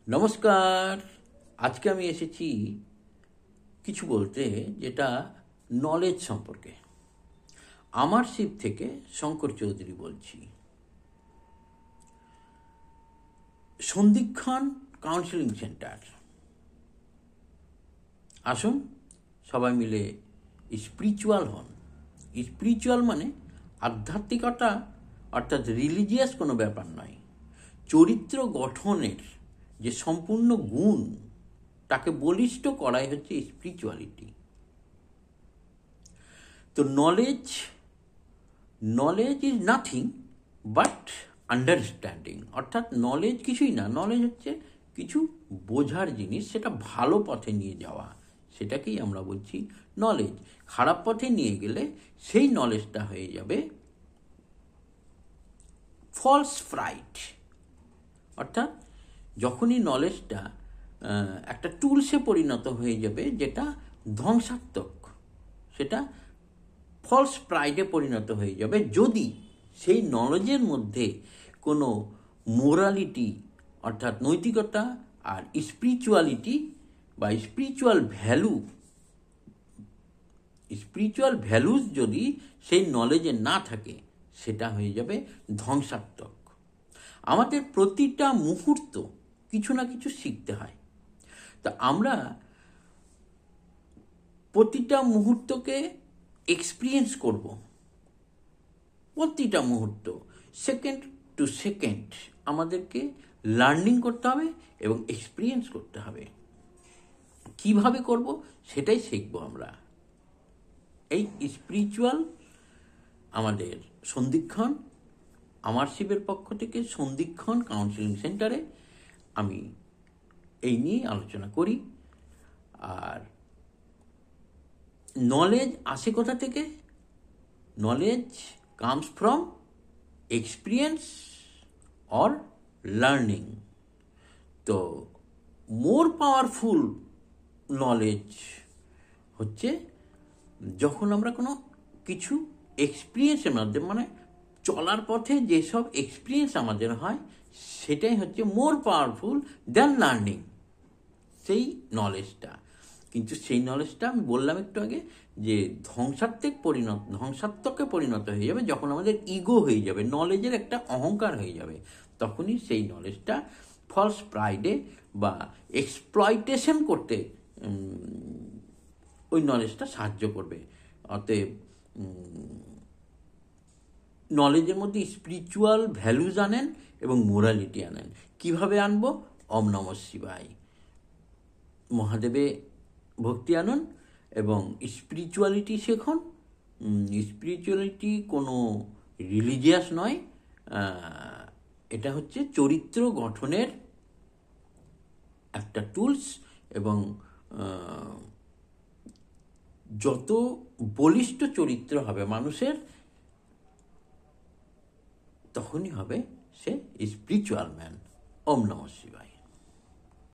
নমস্কার। আজকে আমি এসেছি কিছু বলতে, যেটা নলেজ সম্পর্কে। আমার শিব থেকে শঙ্কর চৌধুরী বলছি। সন্ধিক্ষণ কাউন্সেলিং সেন্টার। আসুন সবাই মিলে স্পিরিচুয়াল হন। স্পিরিচুয়াল মানে আধ্যাত্মিকতা, অর্থাৎ রিলিজিয়াস কোনো ব্যাপার নয়। চরিত্র গঠনের যে সম্পূর্ণ গুণ, তাকে বলিষ্ঠ করাই হচ্ছে স্পিরিচুয়ালিটি। তো knowledge is nothing but understanding. অর্থাৎ নলেজ কিছুই না, নলেজ হচ্ছে কিছু বোঝার জিনিস, সেটা ভালো পথে নিয়ে যাওয়া, সেটাকেই আমরা বলছি নলেজ। খারাপ পথে নিয়ে গেলে সেই নলেজটা হয়ে যাবে ফলস ফ্রাইট। অর্থাৎ যখনই নলেজটা একটা টুলসে পরিণত হয়ে যাবে যেটা ধ্বংসাত্মক, সেটা ফলস প্রাইডে পরিণত হয়ে যাবে। যদি সেই নলেজের মধ্যে কোনো মোরালিটি, অর্থাৎ নৈতিকতা আর স্পিরিচুয়ালিটি বা স্পিরিচুয়াল ভ্যালুস যদি সেই নলেজে না থাকে, সেটা হয়ে যাবে ধ্বংসাত্মক। আমাদের প্রতিটা মুহূর্ত কিছু না কিছু শিখতে হয়। তা আমরা প্রতিটা মুহূর্তকে এক্সপিরিয়েন্স করব। প্রতিটা মুহূর্ত, সেকেন্ড টু সেকেন্ড আমাদেরকে লার্নিং করতে হবে এবং এক্সপিরিয়েন্স করতে হবে। কিভাবে করব সেটাই শিখব আমরা। এই স্পিরিচুয়াল আমাদের সন্ধিক্ষণ, আমার শিবের পক্ষ থেকে সন্ধিক্ষণ কাউন্সেলিং সেন্টারে আমি এই নিয়ে আলোচনা করি। আর নলেজ আসে কোথা থেকে? Knowledge comes from experience or learning. তো মোর পাওয়ারফুল নলেজ হচ্ছে যখন আমরা কোনো কিছু এক্সপিরিয়েন্সের মাধ্যমে, মানে চলার পথে যেসব এক্সপিরিয়েন্স আমাদের হয়, সেটাই হচ্ছে মোর পাওয়ারফুল দ্যান লার্নিং, সেই নলেজটা। কিন্তু সেই নলেজটা আমি বললাম একটু আগে যে ধ্বংসাত্মকে পরিণত হয়ে যাবে যখন আমাদের ইগো হয়ে যাবে, নলেজের একটা অহংকার হয়ে যাবে। তখনই সেই নলেজটা ফলস প্রাইডে বা এক্সপ্লয়টেশন করতে ওই নলেজটা সাহায্য করবে। অতএব নলেজের মধ্যে স্পিরিচুয়াল ভ্যালুজ আনেন এবং মোরালিটি আনেন। কিভাবে আনবো? ওম নমঃ শিবায়, মহাদেবে ভক্তি আনুন এবং স্পিরিচুয়ালিটি শেখুন। স্পিরিচুয়ালিটি কোনো রিলিজিয়াস নয়, এটা হচ্ছে চরিত্র গঠনের একটা টুলস। এবং যত বলিষ্ঠ চরিত্র হবে মানুষের, তখনই হবে সে স্পিরিচুয়াল ম্যান। ওম নমঃ শিবায়।